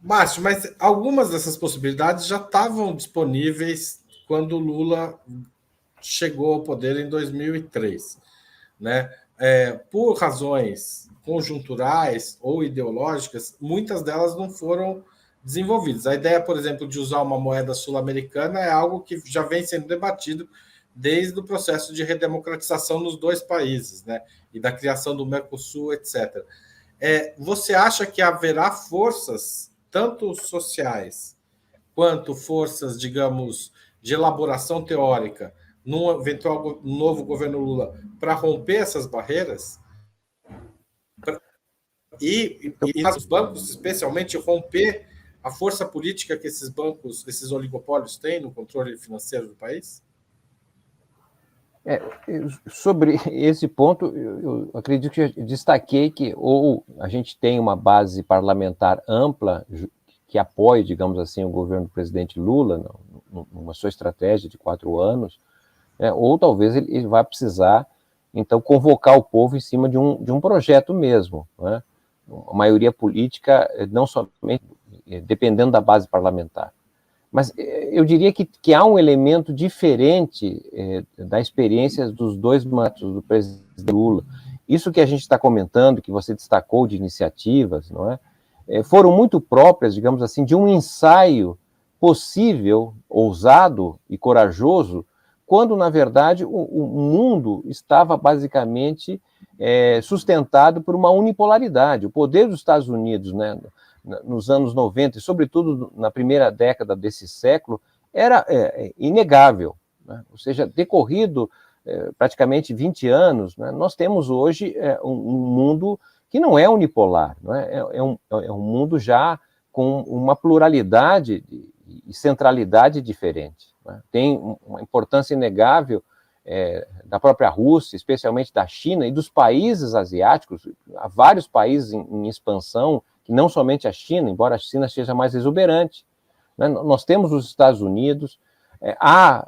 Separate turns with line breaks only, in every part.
Márcio, mas algumas dessas possibilidades já estavam disponíveis quando o Lula chegou ao poder em 2003, né? Por razões conjunturais ou ideológicas, muitas delas não foram desenvolvidas. A ideia, por exemplo, de usar uma moeda sul-americana é algo que já vem sendo debatido desde o processo de redemocratização nos dois países, né? E da criação do Mercosul, etc. Você acha que haverá forças, tanto sociais quanto forças, digamos, de elaboração teórica, num eventual novo governo Lula, para romper essas barreiras? E os bancos, especialmente, romper a força política que esses bancos, esses oligopólios têm no controle financeiro do país?
Sobre esse ponto, eu acredito que eu destaquei que ou a gente tem uma base parlamentar ampla que apoie, digamos assim, o governo do presidente Lula numa sua estratégia de 4 anos, ou talvez ele vai precisar, então, convocar o povo em cima de um projeto mesmo, né? A maioria política, não somente dependendo da base parlamentar. Mas eu diria que há um elemento diferente da experiência dos 2 mandatos do presidente Lula. Isso que a gente está comentando, que você destacou de iniciativas, não é? Foram muito próprias, digamos assim, de um ensaio possível, ousado e corajoso, quando, na verdade, o mundo estava basicamente sustentado por uma unipolaridade. O poder dos Estados Unidos, né, nos anos 90, e sobretudo na primeira década desse século, era inegável, né? Ou seja, decorrido praticamente 20 anos, né, nós temos hoje um mundo que não é unipolar, não é? É um mundo já com uma pluralidade e centralidade diferente, né? Tem uma importância inegável da própria Rússia, especialmente da China e dos países asiáticos. Há vários países em expansão, que não somente a China, embora a China seja mais exuberante, né? Nós temos os Estados Unidos, há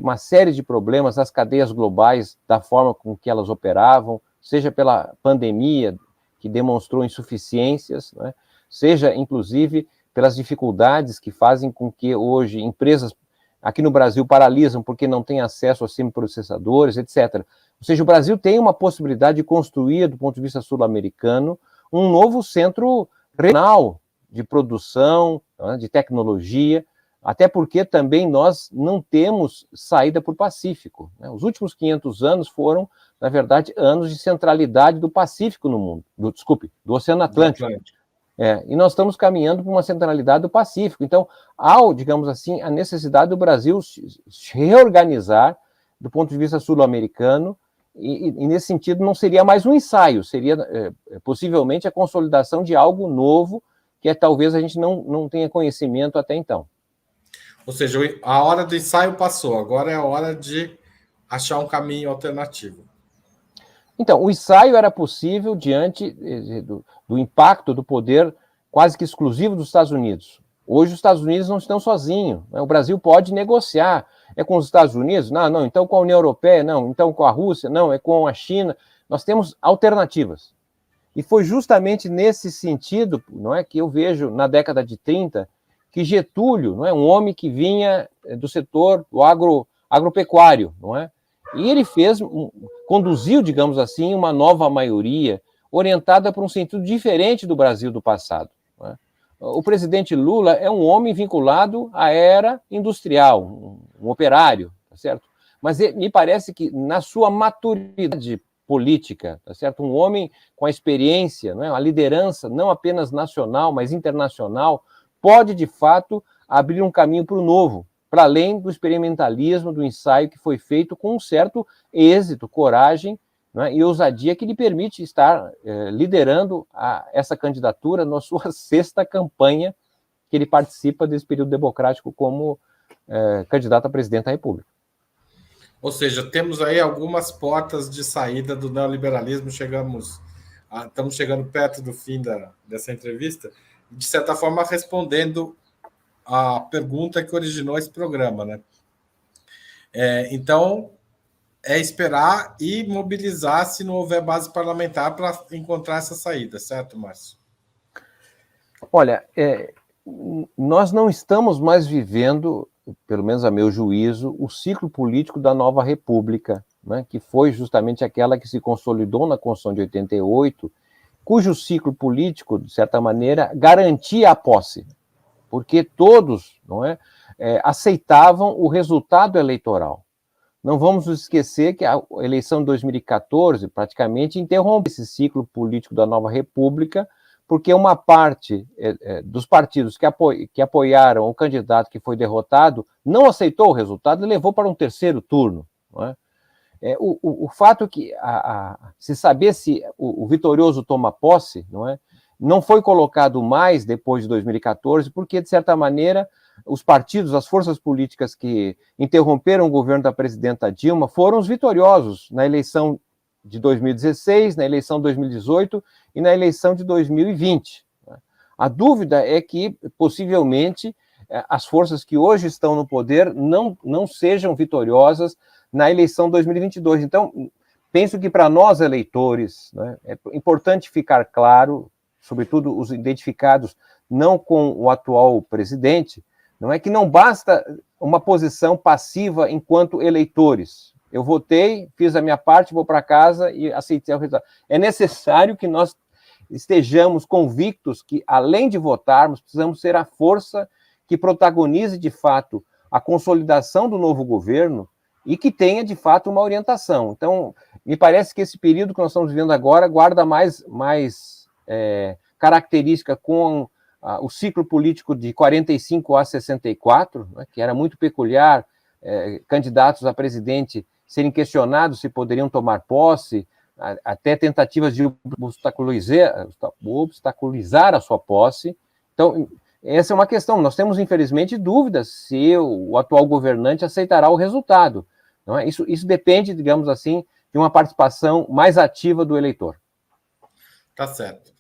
uma série de problemas nas cadeias globais, da forma com que elas operavam, seja pela pandemia, que demonstrou insuficiências, né? Seja, inclusive, pelas dificuldades que fazem com que hoje empresas aqui no Brasil paralisam porque não têm acesso a semiprocessadores, etc. Ou seja, o Brasil tem uma possibilidade de construir, do ponto de vista sul-americano, um novo centro regional de produção, né, de tecnologia, até porque também nós não temos saída para o Pacífico, né? Os últimos 500 anos foram, na verdade, anos de centralidade do Pacífico no mundo, do Oceano Atlântico. E nós estamos caminhando para uma centralidade do Pacífico. Então, há, digamos assim, a necessidade do Brasil se reorganizar do ponto de vista sul-americano, e nesse sentido não seria mais um ensaio, seria possivelmente a consolidação de algo novo que talvez a gente não tenha conhecimento até então.
Ou seja, a hora do ensaio passou, agora é a hora de achar um caminho alternativo.
Então, o ensaio era possível diante do impacto do poder quase que exclusivo dos Estados Unidos. Hoje os Estados Unidos não estão sozinhos, né? O Brasil pode negociar. É com os Estados Unidos? Não, então com a União Europeia? Não, então com a Rússia? Não, é com a China. Nós temos alternativas. E foi justamente nesse sentido, não é, que eu vejo na década de 30 que Getúlio, não é, um homem que vinha do setor do agropecuário, não é? E ele conduziu, digamos assim, uma nova maioria orientada para um sentido diferente do Brasil do passado, não é? O presidente Lula é um homem vinculado à era industrial, um operário, tá certo? Mas me parece que na sua maturidade política, tá certo? Um homem com a experiência, não é? A liderança não apenas nacional, mas internacional, pode de fato abrir um caminho para o novo, para além do experimentalismo, do ensaio que foi feito com um certo êxito, coragem, né, e ousadia que lhe permite estar liderando essa candidatura na sua 6ª campanha que ele participa desse período democrático como candidato a presidente da República.
Ou seja, temos aí algumas portas de saída do neoliberalismo, estamos chegando perto do fim dessa entrevista, de certa forma respondendo a pergunta que originou esse programa, né? Então, é esperar e mobilizar se não houver base parlamentar para encontrar essa saída, certo, Márcio?
Olha, nós não estamos mais vivendo, pelo menos a meu juízo, o ciclo político da nova república, né, que foi justamente aquela que se consolidou na Constituição de 88, cujo ciclo político, de certa maneira, garantia a posse, porque todos, não é, aceitavam o resultado eleitoral. Não vamos nos esquecer que a eleição de 2014 praticamente interrompe esse ciclo político da nova república, porque uma parte dos partidos que apoiaram o candidato que foi derrotado não aceitou o resultado e levou para um terceiro turno. Não é? O fato que se saber se o vitorioso toma posse, não foi colocado mais depois de 2014, porque, de certa maneira, os partidos, as forças políticas que interromperam o governo da presidenta Dilma foram os vitoriosos na eleição de 2016, na eleição de 2018 e na eleição de 2020. A dúvida é que, possivelmente, as forças que hoje estão no poder não sejam vitoriosas na eleição de 2022. Então, penso que para nós, eleitores, é importante ficar claro, sobretudo os identificados não com o atual presidente, não é que não basta uma posição passiva enquanto eleitores. Eu votei, fiz a minha parte, vou para casa e aceitei o resultado. É necessário que nós estejamos convictos que, além de votarmos, precisamos ser a força que protagonize, de fato, a consolidação do novo governo e que tenha, de fato, uma orientação. Então, me parece que esse período que nós estamos vivendo agora guarda mais característica com o ciclo político de 45 a 64, que era muito peculiar, candidatos a presidente serem questionados se poderiam tomar posse, até tentativas de obstaculizar a sua posse. Então, essa é uma questão. Nós temos, infelizmente, dúvidas se o atual governante aceitará o resultado. Não é? Isso depende, digamos assim, de uma participação mais ativa do eleitor.
Tá certo.